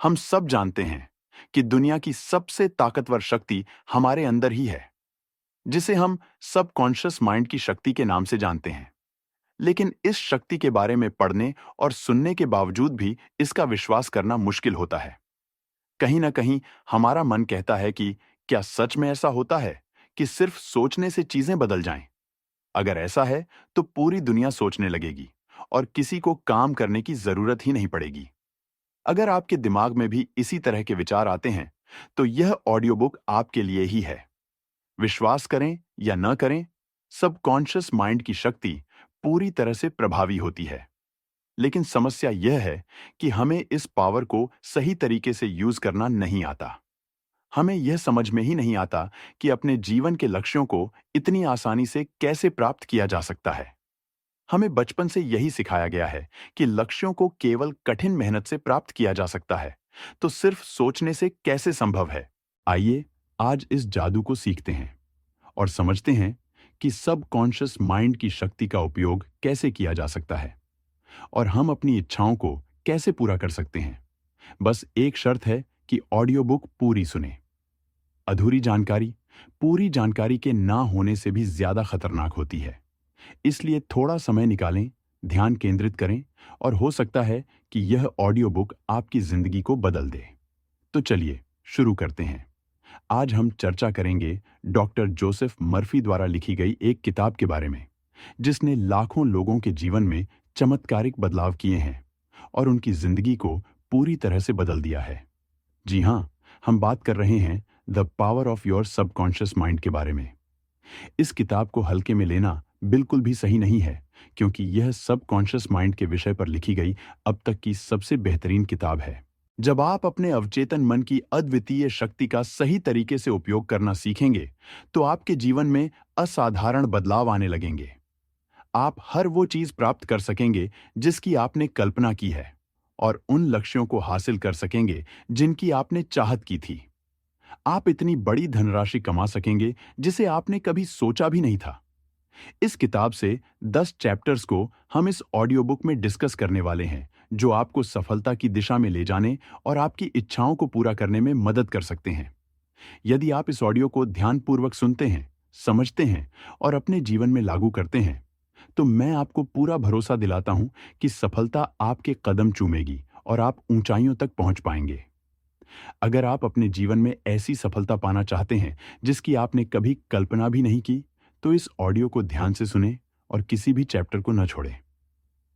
हम सब जानते हैं कि दुनिया की सबसे ताकतवर शक्ति हमारे अंदर ही है, जिसे हम सबकॉन्शियस माइंड की शक्ति के नाम से जानते हैं। लेकिन इस शक्ति के बारे में पढ़ने और सुनने के बावजूद भी इसका विश्वास करना मुश्किल होता है। कहीं ना कहीं हमारा मन कहता है कि क्या सच में ऐसा होता है कि सिर्फ सोचने से चीजें बदल जाएं? अगर ऐसा है, तो पूरी दुनिया सोचने लगेगी और किसी को काम करने की जरूरत ही नहीं पड़ेगी। अगर आपके दिमाग में भी इसी तरह के विचार आते हैं, तो यह ऑडियो बुक आपके लिए ही है। विश्वास करें या न करें, सबकॉन्शियस माइंड की शक्ति पूरी तरह से प्रभावी होती है। लेकिन समस्या यह है कि हमें इस पावर को सही तरीके से यूज करना नहीं आता। हमें यह समझ में ही नहीं आता कि अपने जीवन के लक्ष्यों को इतनी आसानी से कैसे प्राप्त किया जा सकता है। हमें बचपन से यही सिखाया गया है कि लक्ष्यों को केवल कठिन मेहनत से प्राप्त किया जा सकता है, तो सिर्फ सोचने से कैसे संभव है? आइए आज इस जादू को सीखते हैं और समझते हैं कि सबकॉन्शियस माइंड की शक्ति का उपयोग कैसे किया जा सकता है और हम अपनी इच्छाओं को कैसे पूरा कर सकते हैं। बस एक शर्त है कि ऑडियो बुक पूरी सुने। अधूरी जानकारी पूरी जानकारी के ना होने से भी ज्यादा खतरनाक होती है। इसलिए थोड़ा समय निकालें, ध्यान केंद्रित करें और हो सकता है कि यह ऑडियो बुक आपकी जिंदगी को बदल दे। तो चलिए शुरू करते हैं। आज हम चर्चा करेंगे डॉक्टर जोसेफ मर्फी द्वारा लिखी गई एक किताब के बारे में, जिसने लाखों लोगों के जीवन में चमत्कारिक बदलाव किए हैं और उनकी जिंदगी को पूरी तरह से बदल दिया है। जी हाँ, हम बात कर रहे हैं the power of your subconscious mind के बारे में। इस किताब को हल्के में लेना बिल्कुल भी सही नहीं है, क्योंकि यह सबकॉन्शियस माइंड के विषय पर लिखी गई अब तक की सबसे बेहतरीन किताब है। जब आप अपने अवचेतन मन की अद्वितीय शक्ति का सही तरीके से उपयोग करना सीखेंगे, तो आपके जीवन में असाधारण बदलाव आने लगेंगे। आप हर वो चीज प्राप्त कर सकेंगे जिसकी आपने कल्पना की है, और उन लक्ष्यों को हासिल कर सकेंगे जिनकी आपने चाहत की थी। आप इतनी बड़ी धनराशि कमा सकेंगे जिसे आपने कभी सोचा भी नहीं था। इस किताब से 10 चैप्टर्स को हम इस ऑडियो बुक में डिस्कस करने वाले हैं, जो आपको सफलता की दिशा में ले जाने और आपकी इच्छाओं को पूरा करने में मदद कर सकते हैं। यदि आप इस ऑडियो को ध्यानपूर्वक सुनते हैं, समझते हैं और अपने जीवन में लागू करते हैं, तो मैं आपको पूरा भरोसा दिलाता हूं कि सफलता आपके कदम चूमेगी और आप ऊंचाइयों तक पहुंच पाएंगे। अगर आप अपने जीवन में ऐसी सफलता पाना चाहते हैं जिसकी आपने कभी कल्पना भी नहीं की, तो इस ऑडियो को ध्यान से सुनें और किसी भी चैप्टर को न छोड़ें।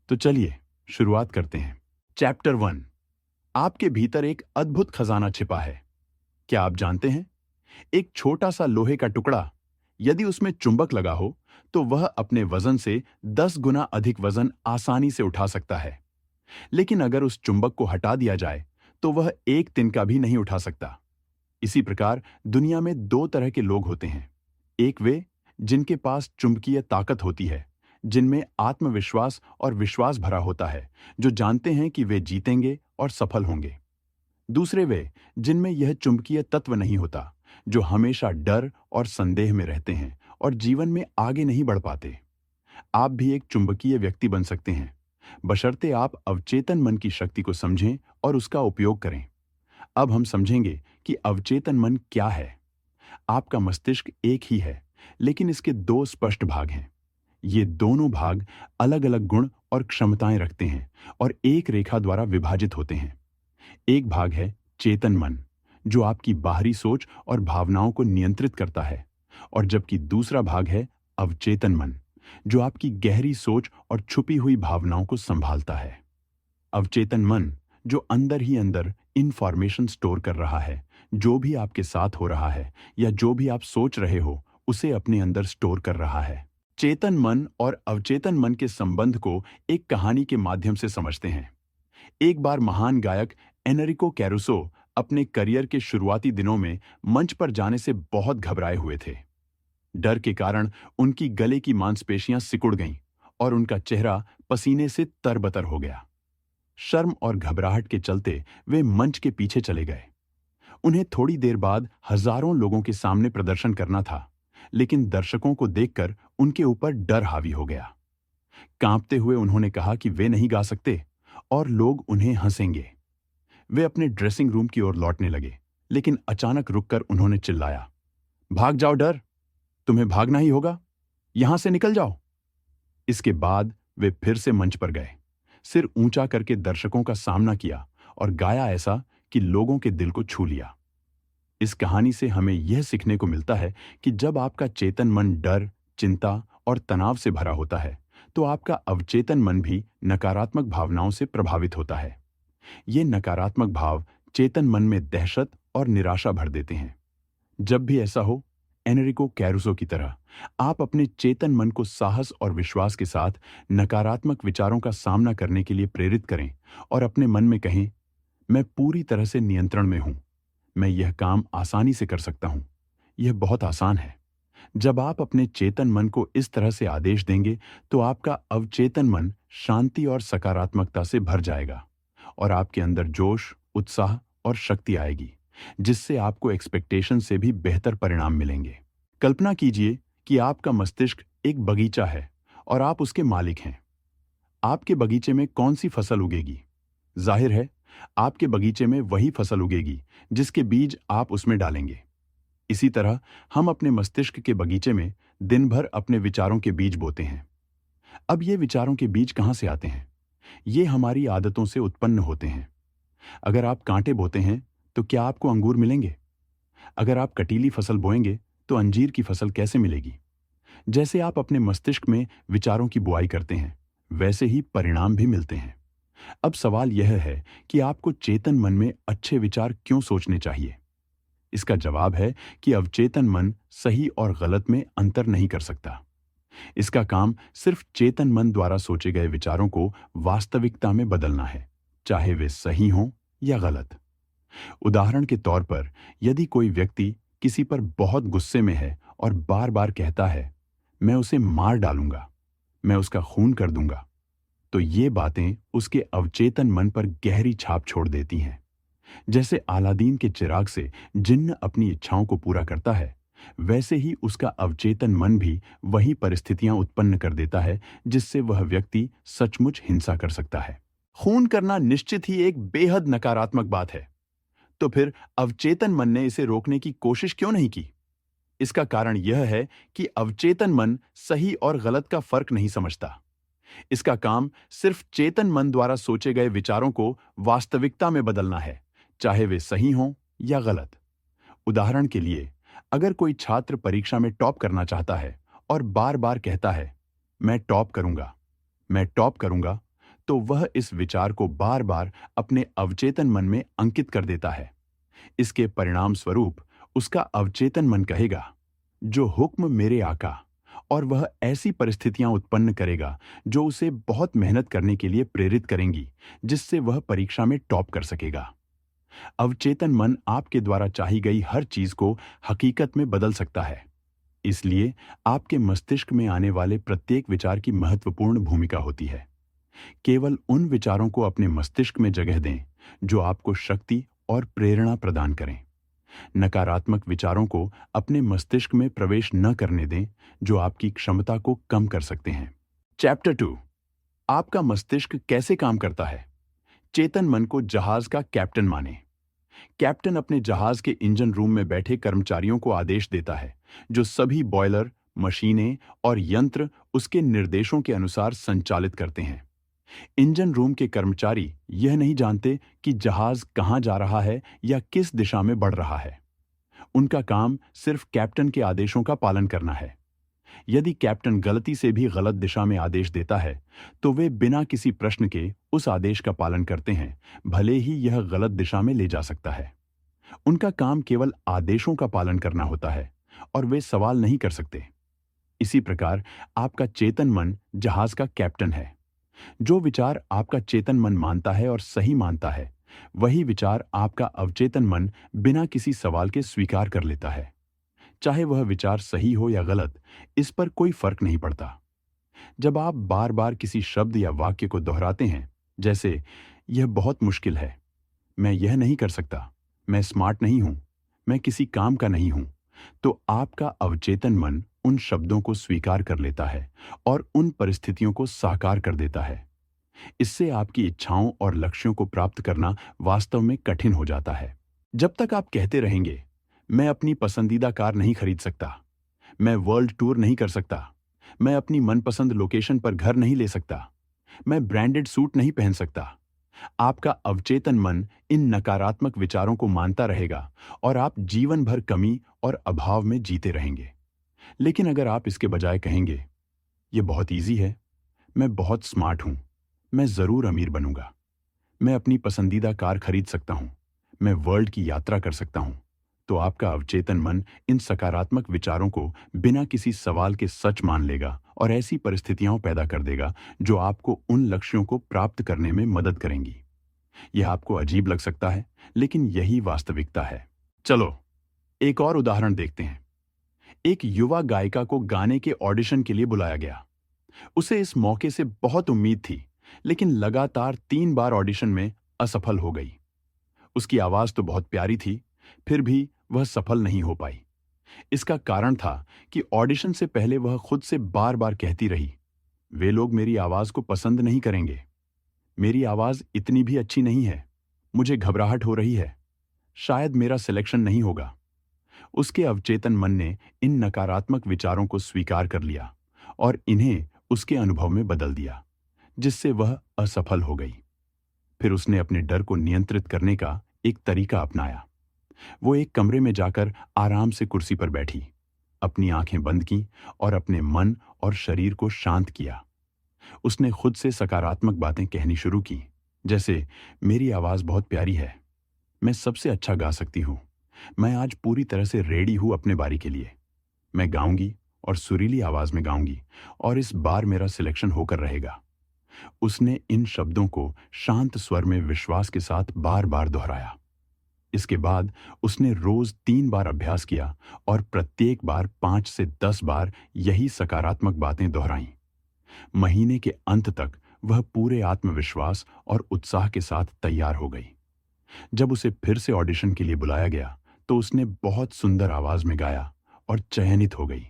तो चलिए शुरुआत करते हैं। चैप्टर 1। आपके भीतर एक अद्भुत खजाना छिपा है। क्या आप जानते हैं, एक छोटा सा लोहे का टुकड़ा, यदि उसमें चुंबक लगा हो, तो वह अपने वजन से 10 गुना अधिक वजन आसानी से उठा सकता है। लेकिन अगर उस चुंबक को हटा दिया जाए, तो वह एक तिनका भी नहीं उठा सकता। इसी प्रकार दुनिया में दो तरह के लोग होते हैं। एक वे जिनके पास चुंबकीय ताकत होती है, जिनमें आत्मविश्वास और विश्वास भरा होता है, जो जानते हैं कि वे जीतेंगे और सफल होंगे। दूसरे वे जिनमें यह चुंबकीय तत्व नहीं होता, जो हमेशा डर और संदेह में रहते हैं और जीवन में आगे नहीं बढ़ पाते। आप भी एक चुंबकीय व्यक्ति बन सकते हैं, बशर्ते आप अवचेतन मन की शक्ति को समझें और उसका उपयोग करें। अब हम समझेंगे कि अवचेतन मन क्या है। आपका मस्तिष्क एक ही है, लेकिन इसके दो स्पष्ट भाग हैं। ये दोनों भाग अलग अलग गुण और क्षमताएं रखते हैं और एक रेखा द्वारा विभाजित होते हैं। एक भाग है चेतन मन, जो आपकी बाहरी सोच और भावनाओं को नियंत्रित करता है, और जबकि दूसरा भाग है अवचेतन मन, जो आपकी गहरी सोच और छुपी हुई भावनाओं को संभालता है। अवचेतन मन जो अंदर ही अंदर इंफॉर्मेशन स्टोर कर रहा है, जो भी आपके साथ हो रहा है या जो भी आप सोच रहे हो, उसे अपने अंदर स्टोर कर रहा है। चेतन मन और अवचेतन मन के संबंध को एक कहानी के माध्यम से समझते हैं। एक बार महान गायक एनरिको कैरुसो अपने करियर के शुरुआती दिनों में मंच पर जाने से बहुत घबराए हुए थे। डर के कारण उनकी गले की मांसपेशियां सिकुड़ गईं और उनका चेहरा पसीने से तरबतर हो गया। शर्म और घबराहट के चलते वे मंच के पीछे चले गए। उन्हें थोड़ी देर बाद हजारों लोगों के सामने प्रदर्शन करना था, लेकिन दर्शकों को देखकर उनके ऊपर डर हावी हो गया। कांपते हुए उन्होंने कहा कि वे नहीं गा सकते और लोग उन्हें हंसेंगे। वे अपने ड्रेसिंग रूम की ओर लौटने लगे, लेकिन अचानक रुककर उन्होंने चिल्लाया, भाग जाओ डर, तुम्हें भागना ही होगा, यहां से निकल जाओ। इसके बाद वे फिर से मंच पर गए, सिर ऊंचा करके दर्शकों का सामना किया और गाया ऐसा कि लोगों के दिल को छू लिया। इस कहानी से हमें यह सीखने को मिलता है कि जब आपका चेतन मन डर, चिंता और तनाव से भरा होता है, तो आपका अवचेतन मन भी नकारात्मक भावनाओं से प्रभावित होता है। ये नकारात्मक भाव चेतन मन में दहशत और निराशा भर देते हैं। जब भी ऐसा हो, एनरिको कैरुसो की तरह आप अपने चेतन मन को साहस और विश्वास के साथ नकारात्मक विचारों का सामना करने के लिए प्रेरित करें और अपने मन में कहें, मैं पूरी तरह से नियंत्रण में हूं, मैं यह काम आसानी से कर सकता हूं, यह बहुत आसान है। जब आप अपने चेतन मन को इस तरह से आदेश देंगे, तो आपका अवचेतन मन शांति और सकारात्मकता से भर जाएगा और आपके अंदर जोश, उत्साह और शक्ति आएगी, जिससे आपको एक्सपेक्टेशन से भी बेहतर परिणाम मिलेंगे। कल्पना कीजिए कि आपका मस्तिष्क एक बगीचा है और आप उसके मालिक हैं। आपके बगीचे में कौन सी फसल उगेगी? जाहिर है, आपके बगीचे में वही फसल उगेगी जिसके बीज आप उसमें डालेंगे। इसी तरह हम अपने मस्तिष्क के बगीचे में दिन भर अपने विचारों के बीज बोते हैं। अब ये विचारों के बीज कहां से आते हैं? ये हमारी आदतों से उत्पन्न होते हैं। अगर आप कांटे बोते हैं, तो क्या आपको अंगूर मिलेंगे? अगर आप कटीली फसल बोएंगे, तो अंजीर की फसल कैसे मिलेगी? जैसे आप अपने मस्तिष्क में विचारों की बुआई करते हैं, वैसे ही परिणाम भी मिलते हैं। अब सवाल यह है कि आपको चेतन मन में अच्छे विचार क्यों सोचने चाहिए? इसका जवाब है कि अवचेतन मन सही और गलत में अंतर नहीं कर सकता। इसका काम सिर्फ चेतन मन द्वारा सोचे गए विचारों को वास्तविकता में बदलना है, चाहे वे सही हों या गलत। उदाहरण के तौर पर, यदि कोई व्यक्ति किसी पर बहुत गुस्से में है और बार बार कहता है, मैं उसे मार डालूंगा, मैं उसका खून कर दूंगा, तो ये बातें उसके अवचेतन मन पर गहरी छाप छोड़ देती हैं। जैसे अलादीन के चिराग से जिन्न अपनी इच्छाओं को पूरा करता है, वैसे ही उसका अवचेतन मन भी वही परिस्थितियां उत्पन्न कर देता है जिससे वह व्यक्ति सचमुच हिंसा कर सकता है। खून करना निश्चित ही एक बेहद नकारात्मक बात है। तो फिर अवचेतन मन ने इसे रोकने की कोशिश क्यों नहीं की? इसका कारण यह है कि अवचेतन मन सही और गलत का फर्क नहीं समझता। इसका काम सिर्फ चेतन मन द्वारा सोचे गए विचारों को वास्तविकता में बदलना है, चाहे वे सही हों या गलत। उदाहरण के लिए, अगर कोई छात्र परीक्षा में टॉप करना चाहता है और बार बार कहता है, मैं टॉप करूंगा, मैं टॉप करूंगा, तो वह इस विचार को बार बार अपने अवचेतन मन में अंकित कर देता है। इसके परिणाम स्वरूप उसका अवचेतन मन कहेगा, जो हुक्म मेरे आका, और वह ऐसी परिस्थितियां उत्पन्न करेगा जो उसे बहुत मेहनत करने के लिए प्रेरित करेंगी, जिससे वह परीक्षा में टॉप कर सकेगा। अवचेतन मन आपके द्वारा चाही गई हर चीज को हकीकत में बदल सकता है। इसलिए आपके मस्तिष्क में आने वाले प्रत्येक विचार की महत्वपूर्ण भूमिका होती है। केवल उन विचारों को अपने मस्तिष्क में जगह दें जो आपको शक्ति और प्रेरणा प्रदान करें। नकारात्मक विचारों को अपने मस्तिष्क में प्रवेश न करने दें, जो आपकी क्षमता को कम कर सकते हैं। चैप्टर 2, आपका मस्तिष्क कैसे काम करता है? चेतन मन को जहाज का कैप्टन माने। कैप्टन अपने जहाज के इंजन रूम में बैठे कर्मचारियों को आदेश देता है, जो सभी बॉयलर, मशीनें और यंत्र उसके निर्देशों के अनुसार संचालित करते हैं। इंजन रूम के कर्मचारी यह नहीं जानते कि जहाज कहां जा रहा है या किस दिशा में बढ़ रहा है। उनका काम सिर्फ कैप्टन के आदेशों का पालन करना है। यदि कैप्टन गलती से भी गलत दिशा में आदेश देता है, तो वे बिना किसी प्रश्न के उस आदेश का पालन करते हैं, भले ही यह गलत दिशा में ले जा सकता है। उनका काम केवल आदेशों का पालन करना होता है और वे सवाल नहीं कर सकते। इसी प्रकार आपका चेतन मन जहाज का कैप्टन है। जो विचार आपका चेतन मन मानता है और सही मानता है, वही विचार आपका अवचेतन मन बिना किसी सवाल के स्वीकार कर लेता है। चाहे वह विचार सही हो या गलत, इस पर कोई फर्क नहीं पड़ता। जब आप बार बार किसी शब्द या वाक्य को दोहराते हैं, जैसे यह बहुत मुश्किल है, मैं यह नहीं कर सकता, मैं स्मार्ट नहीं हूं, मैं किसी काम का नहीं हूं, तो आपका अवचेतन मन उन शब्दों को स्वीकार कर लेता है और उन परिस्थितियों को साकार कर देता है। इससे आपकी इच्छाओं और लक्ष्यों को प्राप्त करना वास्तव में कठिन हो जाता है। जब तक आप कहते रहेंगे, मैं अपनी पसंदीदा कार नहीं खरीद सकता, मैं वर्ल्ड टूर नहीं कर सकता, मैं अपनी मनपसंद लोकेशन पर घर नहीं ले सकता, मैं ब्रांडेड सूट नहीं पहन सकता, आपका अवचेतन मन इन नकारात्मक विचारों को मानता रहेगा और आप जीवन भर कमी और अभाव में जीते रहेंगे। लेकिन अगर आप इसके बजाय कहेंगे, ये बहुत ईजी है, मैं बहुत स्मार्ट हूं, मैं जरूर अमीर बनूंगा, मैं अपनी पसंदीदा कार खरीद सकता हूं, मैं वर्ल्ड की यात्रा कर सकता हूं, तो आपका अवचेतन मन इन सकारात्मक विचारों को बिना किसी सवाल के सच मान लेगा और ऐसी परिस्थितियां पैदा कर देगा जो आपको उन लक्ष्यों को प्राप्त करने में मदद करेंगी। यह आपको अजीब लग सकता है, लेकिन यही वास्तविकता है। चलो एक और उदाहरण देखते हैं। एक युवा गायिका को गाने के ऑडिशन के लिए बुलाया गया। उसे इस मौके से बहुत उम्मीद थी, लेकिन लगातार 3 बार ऑडिशन में असफल हो गई। उसकी आवाज तो बहुत प्यारी थी, फिर भी वह सफल नहीं हो पाई। इसका कारण था कि ऑडिशन से पहले वह खुद से बार बार कहती रही, वे लोग मेरी आवाज को पसंद नहीं करेंगे, मेरी आवाज इतनी भी अच्छी नहीं है, मुझे घबराहट हो रही है, शायद मेरा सिलेक्शन नहीं होगा। उसके अवचेतन मन ने इन नकारात्मक विचारों को स्वीकार कर लिया और इन्हें उसके अनुभव में बदल दिया, जिससे वह असफल हो गई। फिर उसने अपने डर को नियंत्रित करने का एक तरीका अपनाया। वो एक कमरे में जाकर आराम से कुर्सी पर बैठी, अपनी आंखें बंद की और अपने मन और शरीर को शांत किया। उसने खुद से सकारात्मक बातें कहनी शुरू की, जैसे मेरी आवाज बहुत प्यारी है, मैं सबसे अच्छा गा सकती हूँ, मैं आज पूरी तरह से रेडी हूं अपने बारी के लिए, मैं गाऊंगी और सुरीली आवाज में गाऊंगी और इस बार मेरा सिलेक्शन होकर रहेगा। उसने इन शब्दों को शांत स्वर में विश्वास के साथ बार बार दोहराया। इसके बाद उसने रोज 3 बार अभ्यास किया और प्रत्येक बार 5 से 10 बार यही सकारात्मक बातें दोहराईं। महीने के अंत तक वह पूरे आत्मविश्वास और उत्साह के साथ तैयार हो गई। जब उसे फिर से ऑडिशन के लिए बुलाया गया तो उसने बहुत सुंदर आवाज में गाया और चयनित हो गई।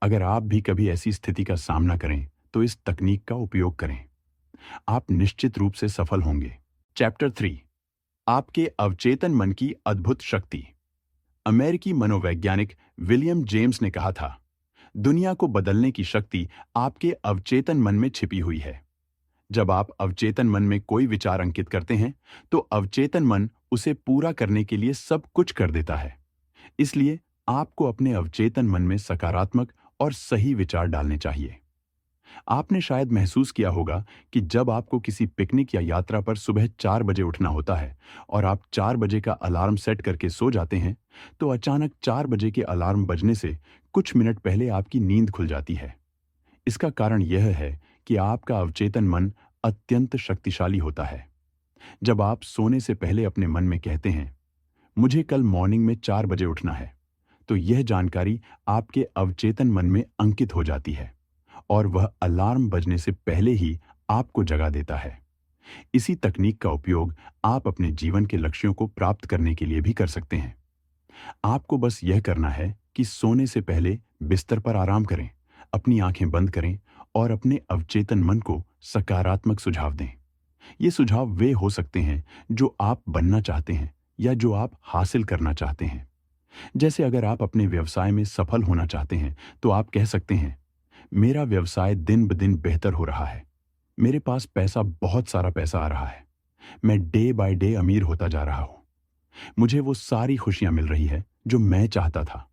अगर आप भी कभी ऐसी स्थिति का सामना करें तो इस तकनीक का उपयोग करें, आप निश्चित रूप से सफल होंगे। चैप्टर 3, आपके अवचेतन मन की अद्भुत शक्ति। अमेरिकी मनोवैज्ञानिक विलियम जेम्स ने कहा था, दुनिया को बदलने की शक्ति आपके अवचेतन मन में छिपी हुई है। जब आप अवचेतन मन में कोई विचार अंकित करते हैं तो अवचेतन मन उसे पूरा करने के लिए सब कुछ कर देता है। इसलिए आपको अपने अवचेतन मन में सकारात्मक और सही विचार डालने चाहिए। आपने शायद महसूस किया होगा कि जब आपको किसी पिकनिक या यात्रा पर सुबह 4 बजे उठना होता है और आप 4 बजे का अलार्म सेट करके सो जाते हैं, तो अचानक 4 बजे के अलार्म बजने से कुछ मिनट पहले आपकी नींद खुल जाती है। इसका कारण यह है कि आपका अवचेतन मन अत्यंत शक्तिशाली होता है। जब आप सोने से पहले अपने मन में कहते हैं, मुझे कल मॉर्निंग में 4 बजे उठना है, तो यह जानकारी आपके अवचेतन मन में अंकित हो जाती है और वह अलार्म बजने से पहले ही आपको जगा देता है। इसी तकनीक का उपयोग आप अपने जीवन के लक्ष्यों को प्राप्त करने के लिए भी कर सकते हैं। आपको बस यह करना है कि सोने से पहले बिस्तर पर आराम करें, अपनी आंखें बंद करें और अपने अवचेतन मन को सकारात्मक सुझाव दें। ये सुझाव वे हो सकते हैं जो आप बनना चाहते हैं या जो आप हासिल करना चाहते हैं। जैसे अगर आप अपने व्यवसाय में सफल होना चाहते हैं तो आप कह सकते हैं, मेरा व्यवसाय दिन ब दिन बेहतर हो रहा है, मेरे पास बहुत सारा पैसा आ रहा है, मैं डे बाय डे अमीर होता जा रहा हूं, मुझे वो सारी खुशियां मिल रही है जो मैं चाहता था।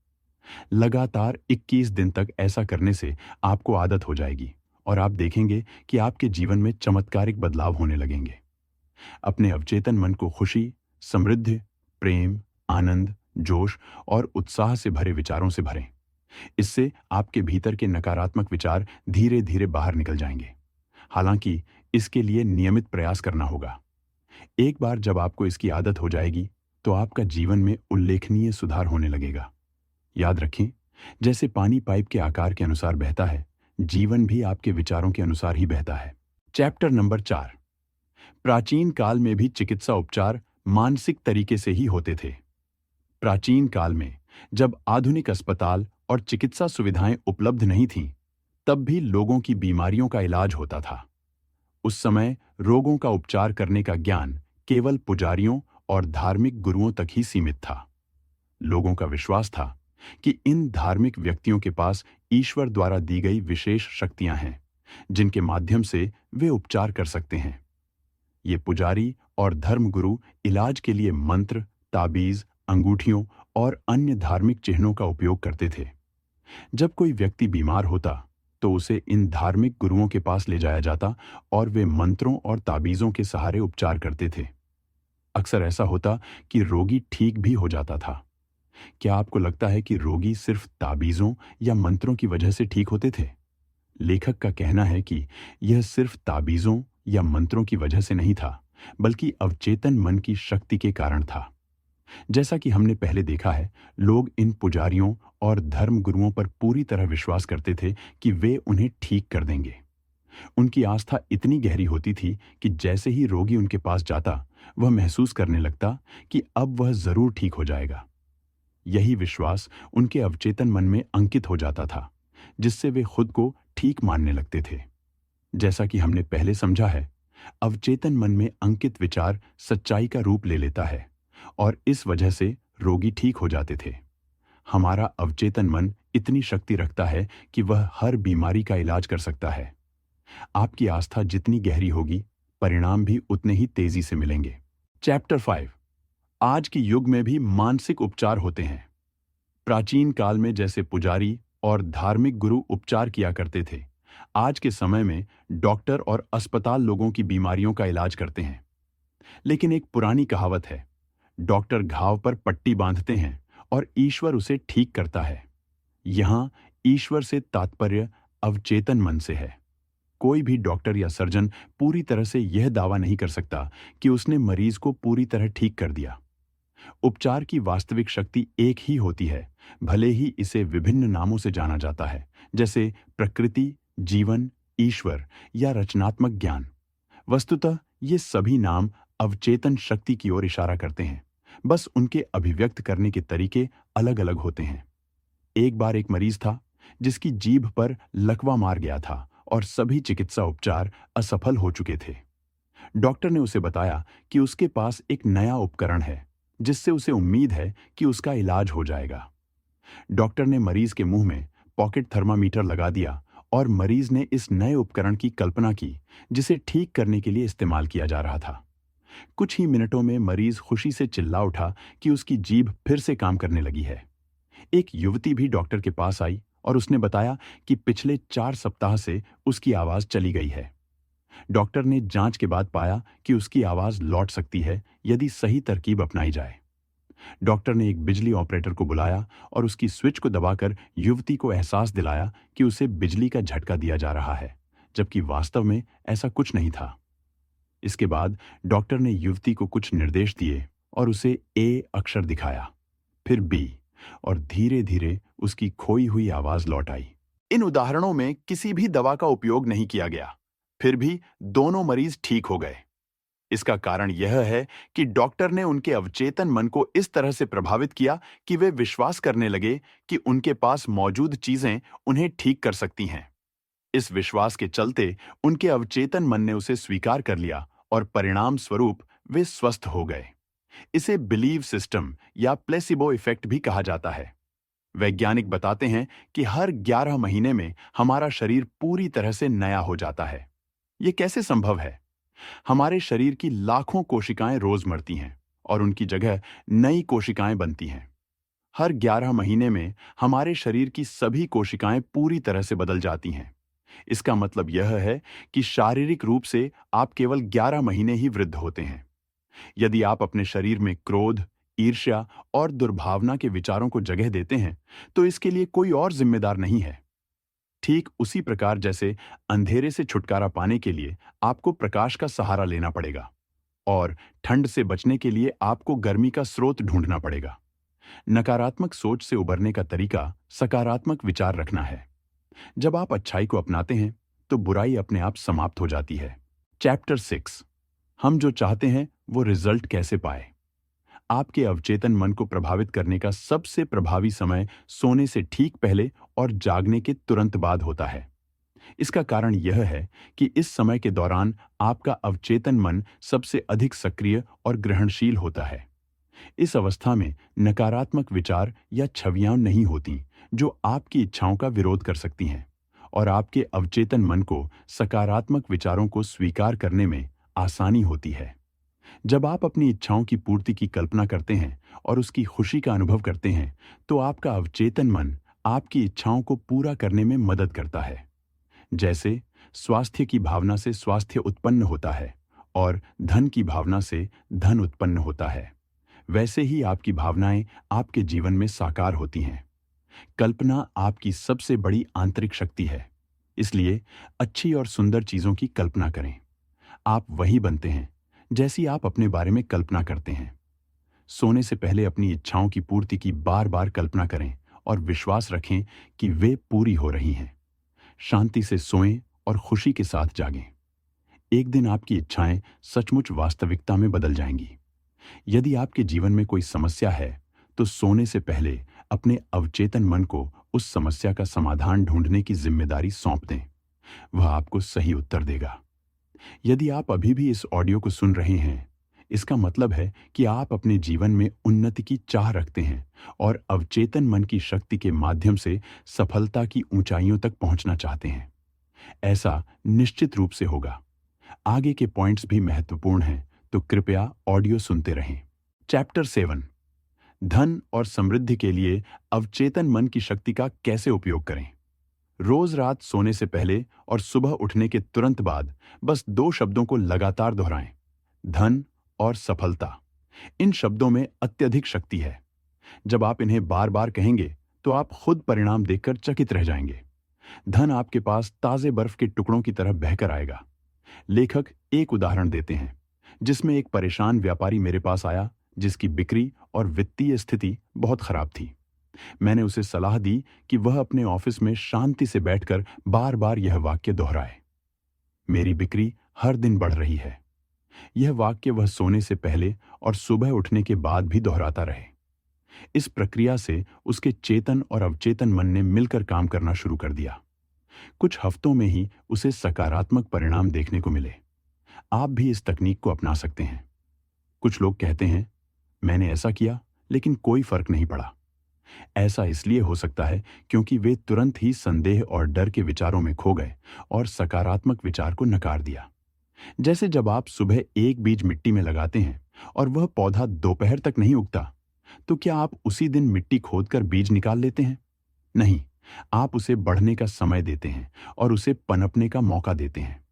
लगातार 21 दिन तक ऐसा करने से आपको आदत हो जाएगी और आप देखेंगे कि आपके जीवन में चमत्कारिक बदलाव होने लगेंगे। अपने अवचेतन मन को खुशी, समृद्धि, प्रेम, आनंद, जोश और उत्साह से भरे विचारों से भरें। इससे आपके भीतर के नकारात्मक विचार धीरे धीरे बाहर निकल जाएंगे। हालांकि इसके लिए नियमित प्रयास करना होगा। एक बार जब आपको इसकी आदत हो जाएगी तो आपका जीवन में उल्लेखनीय सुधार होने लगेगा। याद रखें, जैसे पानी पाइप के आकार के अनुसार बहता है, जीवन भी आपके विचारों के अनुसार ही बहता है। चैप्टर नंबर 4, प्राचीन काल में भी चिकित्सा उपचार मानसिक तरीके से ही होते थे। प्राचीन काल में जब आधुनिक अस्पताल और चिकित्सा सुविधाएं उपलब्ध नहीं थीं, तब भी लोगों की बीमारियों का इलाज होता था। उस समय रोगों का उपचार करने का ज्ञान केवल पुजारियों और धार्मिक गुरुओं तक ही सीमित था। लोगों का विश्वास था कि इन धार्मिक व्यक्तियों के पास ईश्वर द्वारा दी गई विशेष शक्तियां हैं, जिनके माध्यम से वे उपचार कर सकते हैं। ये पुजारी और धर्मगुरु इलाज के लिए मंत्र, ताबीज, अंगूठियों और अन्य धार्मिक चिन्हों का उपयोग करते थे। जब कोई व्यक्ति बीमार होता तो उसे इन धार्मिक गुरुओं के पास ले जाया जाता और वे मंत्रों और ताबीजों के सहारे उपचार करते थे। अक्सर ऐसा होता कि रोगी ठीक भी हो जाता था। क्या आपको लगता है कि रोगी सिर्फ ताबीजों या मंत्रों की वजह से ठीक होते थे? लेखक का कहना है कि यह सिर्फ ताबीजों या मंत्रों की वजह से नहीं था, बल्कि अवचेतन मन की शक्ति के कारण था। जैसा कि हमने पहले देखा है, लोग इन पुजारियों और धर्म गुरुओं पर पूरी तरह विश्वास करते थे कि वे उन्हें ठीक कर देंगे। उनकी आस्था इतनी गहरी होती थी कि जैसे ही रोगी उनके पास जाता, वह महसूस करने लगता कि अब वह जरूर ठीक हो जाएगा। यही विश्वास उनके अवचेतन मन में अंकित हो जाता था, जिससे वे खुद को ठीक मानने लगते थे। जैसा कि हमने पहले समझा है, अवचेतन मन में अंकित विचार सच्चाई का रूप ले लेता है और इस वजह से रोगी ठीक हो जाते थे। हमारा अवचेतन मन इतनी शक्ति रखता है कि वह हर बीमारी का इलाज कर सकता है। आपकी आस्था जितनी गहरी होगी, परिणाम भी उतने ही तेजी से मिलेंगे। चैप्टर 5। आज के युग में भी मानसिक उपचार होते हैं। प्राचीन काल में जैसे पुजारी और धार्मिक गुरु उपचार किया करते थे, आज के समय में डॉक्टर और अस्पताल लोगों की बीमारियों का इलाज करते हैं। लेकिन एक पुरानी कहावत है, डॉक्टर घाव पर पट्टी बांधते हैं और ईश्वर उसे ठीक करता है। यहां ईश्वर से तात्पर्य अवचेतन मन से है। कोई भी डॉक्टर या सर्जन पूरी तरह से यह दावा नहीं कर सकता कि उसने मरीज को पूरी तरह ठीक कर दिया। उपचार की वास्तविक शक्ति एक ही होती है, भले ही इसे विभिन्न नामों से जाना जाता है, जैसे प्रकृति, जीवन, ईश्वर या रचनात्मक ज्ञान। वस्तुतः ये सभी नाम अवचेतन शक्ति की ओर इशारा करते हैं, बस उनके अभिव्यक्त करने के तरीके अलग अलग होते हैं। एक बार एक मरीज था जिसकी जीभ पर लकवा मार गया था और सभी चिकित्सा उपचार असफल हो चुके थे। डॉक्टर ने उसे बताया कि उसके पास एक नया उपकरण है जिससे उसे उम्मीद है कि उसका इलाज हो जाएगा। डॉक्टर ने मरीज के मुंह में पॉकेट थर्मामीटर लगा दिया और मरीज ने इस नए उपकरण की कल्पना की जिसे ठीक करने के लिए इस्तेमाल किया जा रहा था। कुछ ही मिनटों में मरीज खुशी से चिल्ला उठा कि उसकी जीभ फिर से काम करने लगी है। एक युवती भी डॉक्टर के पास आई और उसने बताया कि पिछले 4 सप्ताह से उसकी आवाज चली गई है। डॉक्टर ने जांच के बाद पाया कि उसकी आवाज लौट सकती है यदि सही तरकीब अपनाई जाए। डॉक्टर ने एक बिजली ऑपरेटर को बुलाया और उसकी स्विच को दबाकर युवती को एहसास दिलाया कि उसे बिजली का झटका दिया जा रहा है, जबकि वास्तव में ऐसा कुछ नहीं था। इसके बाद डॉक्टर ने युवती को कुछ निर्देश दिए और उसे ए अक्षर दिखाया, फिर बी, और धीरे धीरे उसकी खोई हुई आवाज लौट आई। इन उदाहरणों में किसी भी दवा का उपयोग नहीं किया गया, फिर भी दोनों मरीज ठीक हो गए। इसका कारण यह है कि डॉक्टर ने उनके अवचेतन मन को इस तरह से प्रभावित किया कि वे विश्वास करने लगे कि उनके पास मौजूद चीजें उन्हें ठीक कर सकती हैं। इस विश्वास के चलते उनके अवचेतन मन ने उसे स्वीकार कर लिया और परिणाम स्वरूप वे स्वस्थ हो गए। इसे बिलीव सिस्टम या प्लेसिबो इफेक्ट भी कहा जाता है। वैज्ञानिक बताते हैं कि हर 11 महीने में हमारा शरीर पूरी तरह से नया हो जाता है। यह कैसे संभव है? हमारे शरीर की लाखों कोशिकाएं रोज मरती हैं और उनकी जगह नई कोशिकाएं बनती हैं। हर 11 महीने में हमारे शरीर की सभी कोशिकाएं पूरी तरह से बदल जाती हैं। इसका मतलब यह है कि शारीरिक रूप से आप केवल 11 महीने ही वृद्ध होते हैं। यदि आप अपने शरीर में क्रोध, ईर्ष्या और दुर्भावना के विचारों को जगह देते हैं, तो इसके लिए कोई और जिम्मेदार नहीं है। ठीक उसी प्रकार जैसे अंधेरे से छुटकारा पाने के लिए आपको प्रकाश का सहारा लेना पड़ेगा और ठंड से बचने के लिए आपको गर्मी का स्रोत ढूंढना पड़ेगा। नकारात्मक सोच से उबरने का तरीका सकारात्मक विचार रखना है। जब आप अच्छाई को अपनाते हैं, तो बुराई अपने आप समाप्त हो जाती है। चैप्टर 6। हम जो चाहते हैं वो रिजल्ट कैसे पाए। आपके अवचेतन मन को प्रभावित करने का सबसे प्रभावी समय सोने से ठीक पहले और जागने के तुरंत बाद होता है। इसका कारण यह है कि इस समय के दौरान आपका अवचेतन मन सबसे अधिक सक्रिय और ग्रहणशील होता है। इस अवस्था में नकारात्मक विचार या छवियां नहीं होती जो आपकी इच्छाओं का विरोध कर सकती हैं, और आपके अवचेतन मन को सकारात्मक विचारों को स्वीकार करने में आसानी होती है। जब आप अपनी इच्छाओं की पूर्ति की कल्पना करते हैं और उसकी खुशी का अनुभव करते हैं, तो आपका अवचेतन मन आपकी इच्छाओं को पूरा करने में मदद करता है। जैसे स्वास्थ्य की भावना से स्वास्थ्य उत्पन्न होता है और धन की भावना से धन उत्पन्न होता है, वैसे ही आपकी भावनाएं आपके जीवन में साकार होती हैं। कल्पना आपकी सबसे बड़ी आंतरिक शक्ति है, इसलिए अच्छी और सुंदर चीजों की कल्पना करें। आप वही बनते हैं जैसी आप अपने बारे में कल्पना करते हैं। सोने से पहले अपनी इच्छाओं की पूर्ति की बार बार कल्पना करें और विश्वास रखें कि वे पूरी हो रही हैं। शांति से सोएं और खुशी के साथ जागें। एक दिन आपकी इच्छाएं सचमुच वास्तविकता में बदल जाएंगी। यदि आपके जीवन में कोई समस्या है, तो सोने से पहले अपने अवचेतन मन को उस समस्या का समाधान ढूंढने की जिम्मेदारी सौंप दें। वह आपको सही उत्तर देगा। यदि आप अभी भी इस ऑडियो को सुन रहे हैं, इसका मतलब है कि आप अपने जीवन में उन्नति की चाह रखते हैं और अवचेतन मन की शक्ति के माध्यम से सफलता की ऊंचाइयों तक पहुंचना चाहते हैं। ऐसा निश्चित रूप से होगा। आगे के पॉइंट्स भी महत्वपूर्ण हैं, तो कृपया ऑडियो सुनते रहें। चैप्टर 7, धन और समृद्धि के लिए अवचेतन मन की शक्ति का कैसे उपयोग करें। रोज रात सोने से पहले और सुबह उठने के तुरंत बाद बस 2 शब्दों को लगातार दोहराएं, धन और सफलता। इन शब्दों में अत्यधिक शक्ति है। जब आप इन्हें बार बार कहेंगे तो आप खुद परिणाम देखकर चकित रह जाएंगे। धन आपके पास ताजे बर्फ के टुकड़ों की तरह बहकर आएगा। लेखक एक उदाहरण देते हैं जिसमें एक परेशान व्यापारी मेरे पास आया जिसकी बिक्री और वित्तीय स्थिति बहुत खराब थी। मैंने उसे सलाह दी कि वह अपने ऑफिस में शांति से बैठकर बार बार यह वाक्य दोहराए, मेरी बिक्री हर दिन बढ़ रही है। यह वाक्य वह सोने से पहले और सुबह उठने के बाद भी दोहराता रहे। इस प्रक्रिया से उसके चेतन और अवचेतन मन ने मिलकर काम करना शुरू कर दिया। कुछ हफ्तों में ही उसे सकारात्मक परिणाम देखने को मिले। आप भी इस तकनीक को अपना सकते हैं। कुछ लोग कहते हैं, मैंने ऐसा किया लेकिन कोई फर्क नहीं पड़ा। ऐसा इसलिए हो सकता है क्योंकि वे तुरंत ही संदेह और डर के विचारों में खो गए और सकारात्मक विचार को नकार दिया। जैसे जब आप सुबह एक बीज मिट्टी में लगाते हैं और वह पौधा दोपहर तक नहीं उगता, तो क्या आप उसी दिन मिट्टी खोदकर बीज निकाल लेते हैं? नहीं, आप उसे बढ़ने का समय देते हैं और उसे पनपने का मौका देते हैं।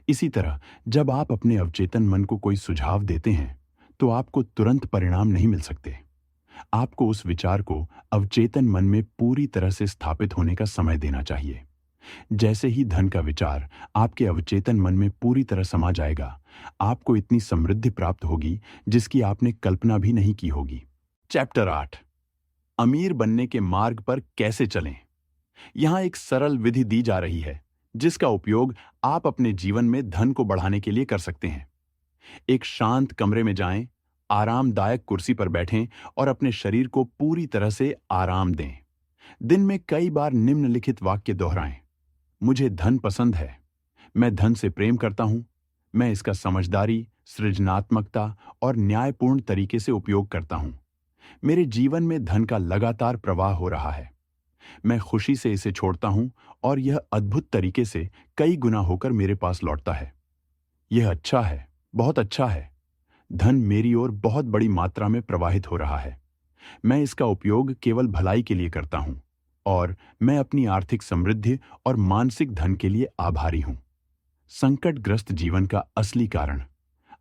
इसी तरह जब आप अपने अवचेतन मन को कोई सुझाव देते हैं, तो आपको तुरंत परिणाम नहीं मिल सकते। आपको उस विचार को अवचेतन मन में पूरी तरह से स्थापित होने का समय देना चाहिए। जैसे ही धन का विचार आपके अवचेतन मन में पूरी तरह समा जाएगा, आपको इतनी समृद्धि प्राप्त होगी जिसकी आपने कल्पना भी नहीं की होगी। चैप्टर 8, अमीर बनने के मार्ग पर कैसे चलें। यहां एक सरल विधि दी जा रही है जिसका उपयोग आप अपने जीवन में धन को बढ़ाने के लिए कर सकते हैं। एक शांत कमरे में जाएं, आरामदायक कुर्सी पर बैठें और अपने शरीर को पूरी तरह से आराम दें। दिन में कई बार निम्नलिखित वाक्य दोहराएं, मुझे धन पसंद है, मैं धन से प्रेम करता हूं, मैं इसका समझदारी, सृजनात्मकता और न्यायपूर्ण तरीके से उपयोग करता हूं। मेरे जीवन में धन का लगातार प्रवाह हो रहा है। मैं खुशी से इसे छोड़ता हूं और यह अद्भुत तरीके से कई गुना होकर मेरे पास लौटता है। यह अच्छा है, बहुत अच्छा है। धन मेरी ओर बहुत बड़ी मात्रा में प्रवाहित हो रहा है। मैं इसका उपयोग केवल भलाई के लिए करता हूं और मैं अपनी आर्थिक समृद्धि और मानसिक धन के लिए आभारी हूं। संकटग्रस्त जीवन का असली कारण।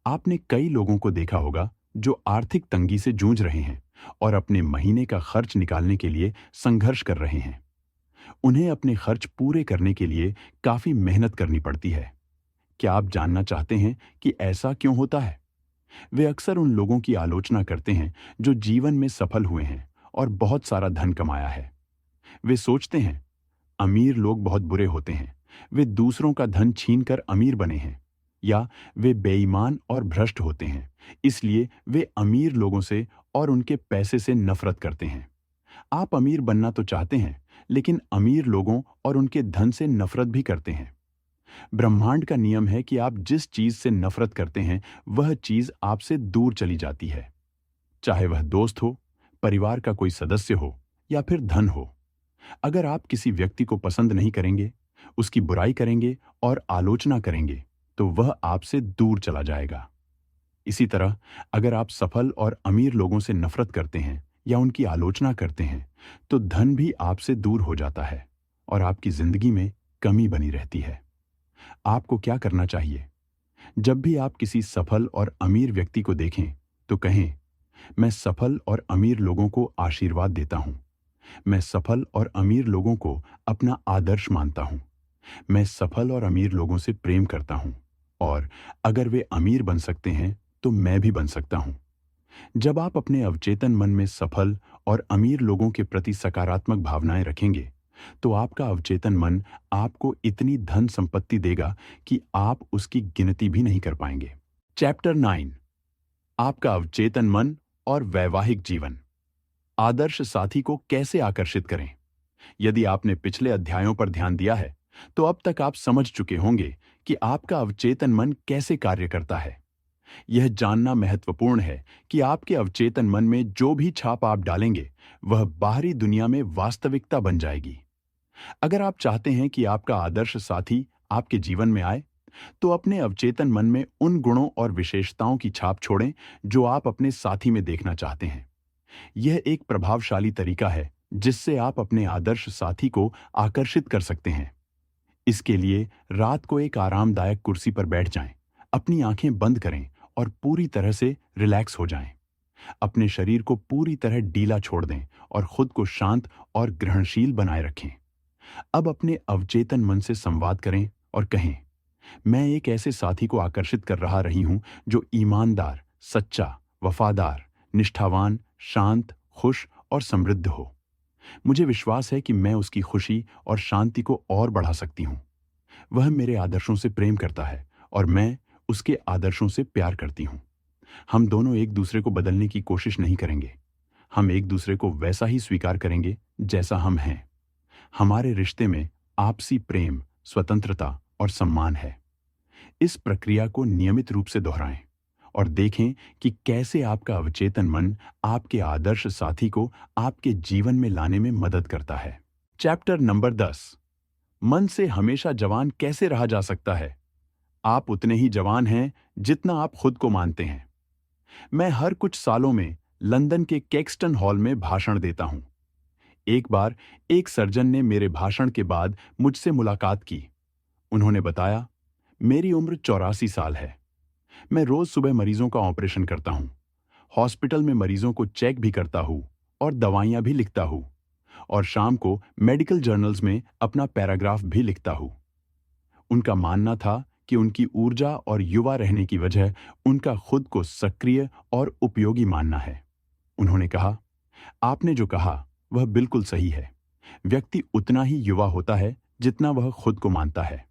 आपने कई लोगों को देखा होगा जो आर्थिक तंगी से जूझ रहे हैं और अपने महीने का खर्च निकालने के लिए संघर्ष कर रहे हैं। उन्हें अपने खर्च पूरे करने के लिए काफी मेहनत करनी पड़ती है। क्या आप जानना चाहते हैं कि ऐसा क्यों होता है? वे अक्सर उन लोगों की आलोचना करते हैं जो जीवन में सफल हुए हैं और बहुत सारा धन कमाया है। वे सोचते हैं, अमीर लोग बहुत बुरे होते हैं, वे दूसरों का धन छीनकर अमीर बने हैं, या वे बेईमान और भ्रष्ट होते हैं, इसलिए वे अमीर लोगों से और उनके पैसे से नफरत करते हैं। आप अमीर बनना तो चाहते हैं, लेकिन अमीर लोगों और उनके धन से नफरत भी करते हैं। ब्रह्मांड का नियम है कि आप जिस चीज से नफरत करते हैं, वह चीज आपसे दूर चली जाती है। चाहे वह दोस्त हो, परिवार का कोई सदस्य हो या फिर धन हो। अगर आप किसी व्यक्ति को पसंद नहीं करेंगे, उसकी बुराई करेंगे और आलोचना करेंगे, तो वह आपसे दूर चला जाएगा। इसी तरह अगर आप सफल और अमीर लोगों से नफरत करते हैं या उनकी आलोचना करते हैं, तो धन भी आपसे दूर हो जाता है और आपकी जिंदगी में कमी बनी रहती है। आपको क्या करना चाहिए? जब भी आप किसी सफल और अमीर व्यक्ति को देखें, तो कहें, मैं सफल और अमीर लोगों को आशीर्वाद देता हूं। मैं सफल और अमीर लोगों को अपना आदर्श मानता हूं। मैं सफल और अमीर लोगों से प्रेम करता हूं, और अगर वे अमीर बन सकते हैं तो मैं भी बन सकता हूं। जब आप अपने अवचेतन मन में सफल और अमीर लोगों के प्रति सकारात्मक भावनाएं रखेंगे, तो आपका अवचेतन मन आपको इतनी धन संपत्ति देगा कि आप उसकी गिनती भी नहीं कर पाएंगे। चैप्टर 9, आपका अवचेतन मन और वैवाहिक जीवन। आदर्श साथी को कैसे आकर्षित करें? यदि आपने पिछले अध्यायों पर ध्यान दिया है, तो अब तक आप समझ चुके होंगे कि आपका अवचेतन मन कैसे कार्य करता है। यह जानना महत्वपूर्ण है कि आपके अवचेतन मन में जो भी छाप आप डालेंगे, वह बाहरी दुनिया में वास्तविकता बन जाएगी। अगर आप चाहते हैं कि आपका आदर्श साथी आपके जीवन में आए, तो अपने अवचेतन मन में उन गुणों और विशेषताओं की छाप छोड़ें जो आप अपने साथी में देखना चाहते हैं। यह एक प्रभावशाली तरीका है जिससे आप अपने आदर्श साथी को आकर्षित कर सकते हैं। इसके लिए रात को एक आरामदायक कुर्सी पर बैठ जाएं, अपनी आंखें बंद करें और पूरी तरह से रिलैक्स हो जाएं। अपने शरीर को पूरी तरह ढीला छोड़ दें और खुद को शांत और ग्रहणशील बनाए रखें। अब अपने अवचेतन मन से संवाद करें और कहें, मैं एक ऐसे साथी को आकर्षित कर रही हूं जो ईमानदार, सच्चा, वफादार, निष्ठावान, शांत, खुश और समृद्ध हो। मुझे विश्वास है कि मैं उसकी खुशी और शांति को और बढ़ा सकती हूँ। वह मेरे आदर्शों से प्रेम करता है और मैं उसके आदर्शों से प्यार करती हूँ। हम दोनों एक दूसरे को बदलने की कोशिश नहीं करेंगे। हम एक दूसरे को वैसा ही स्वीकार करेंगे जैसा हम हैं। हमारे रिश्ते में आपसी प्रेम, स्वतंत्रता और सम्मान है। इस प्रक्रिया को नियमित रूप से दोहराएं और देखें कि कैसे आपका अवचेतन मन आपके आदर्श साथी को आपके जीवन में लाने में मदद करता है। चैप्टर नंबर 10, मन से हमेशा जवान कैसे रहा जा सकता है? आप उतने ही जवान हैं जितना आप खुद को मानते हैं। मैं हर कुछ सालों में लंदन के कैक्सटन हॉल में भाषण देता हूं। एक बार एक सर्जन ने मेरे भाषण के बाद मुझसे मुलाकात की। उन्होंने बताया, मेरी उम्र 84 साल है। मैं रोज सुबह मरीजों का ऑपरेशन करता हूँ, हॉस्पिटल में मरीजों को चेक भी करता हूँ और दवाइयाँ भी लिखता हूँ, और शाम को मेडिकल जर्नल्स में अपना पैराग्राफ भी लिखता हूँ। उनका मानना था कि उनकी ऊर्जा और युवा रहने की वजह उनका खुद को सक्रिय और उपयोगी मानना है। उन्होंने कहा, आपने जो कहा वह बिल्कुल सही है। व्यक्ति उतना ही युवा होता है जितना वह खुद को मानता है,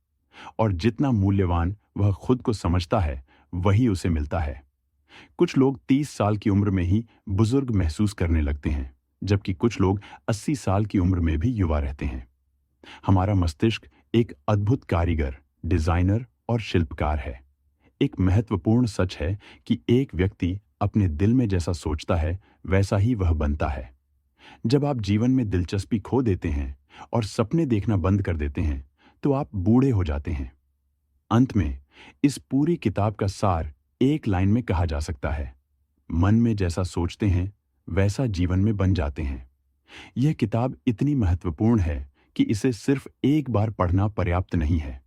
और जितना मूल्यवान वह खुद को समझता है वही उसे मिलता है। कुछ लोग 30 साल की उम्र में ही बुजुर्ग महसूस करने लगते हैं, जबकि कुछ लोग 80 साल की उम्र में भी युवा रहते हैं। हमारा मस्तिष्क एक अद्भुत कारीगर, डिजाइनर और शिल्पकार है। एक महत्वपूर्ण सच है कि एक व्यक्ति अपने दिल में जैसा सोचता है वैसा ही वह बनता है। जब आप जीवन में दिलचस्पी खो देते हैं और सपने देखना बंद कर देते हैं, तो आप बूढ़े हो जाते हैं। अंत में इस पूरी किताब का सार एक लाइन में कहा जा सकता है, मन में जैसा सोचते हैं वैसा जीवन में बन जाते हैं। यह किताब इतनी महत्वपूर्ण है कि इसे सिर्फ एक बार पढ़ना पर्याप्त नहीं है।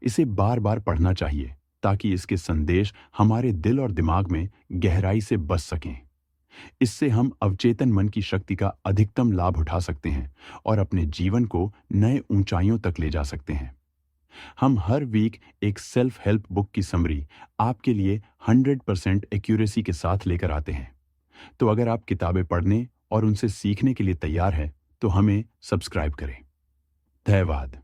इसे बार बार पढ़ना चाहिए ताकि इसके संदेश हमारे दिल और दिमाग में गहराई से बस सकें। इससे हम अवचेतन मन की शक्ति का अधिकतम लाभ उठा सकते हैं और अपने जीवन को नए ऊंचाइयों तक ले जा सकते हैं। हम हर वीक एक सेल्फ हेल्प बुक की समरी आपके लिए 100% एक्यूरेसी के साथ लेकर आते हैं। तो अगर आप किताबें पढ़ने और उनसे सीखने के लिए तैयार हैं, तो हमें सब्सक्राइब करें। धन्यवाद।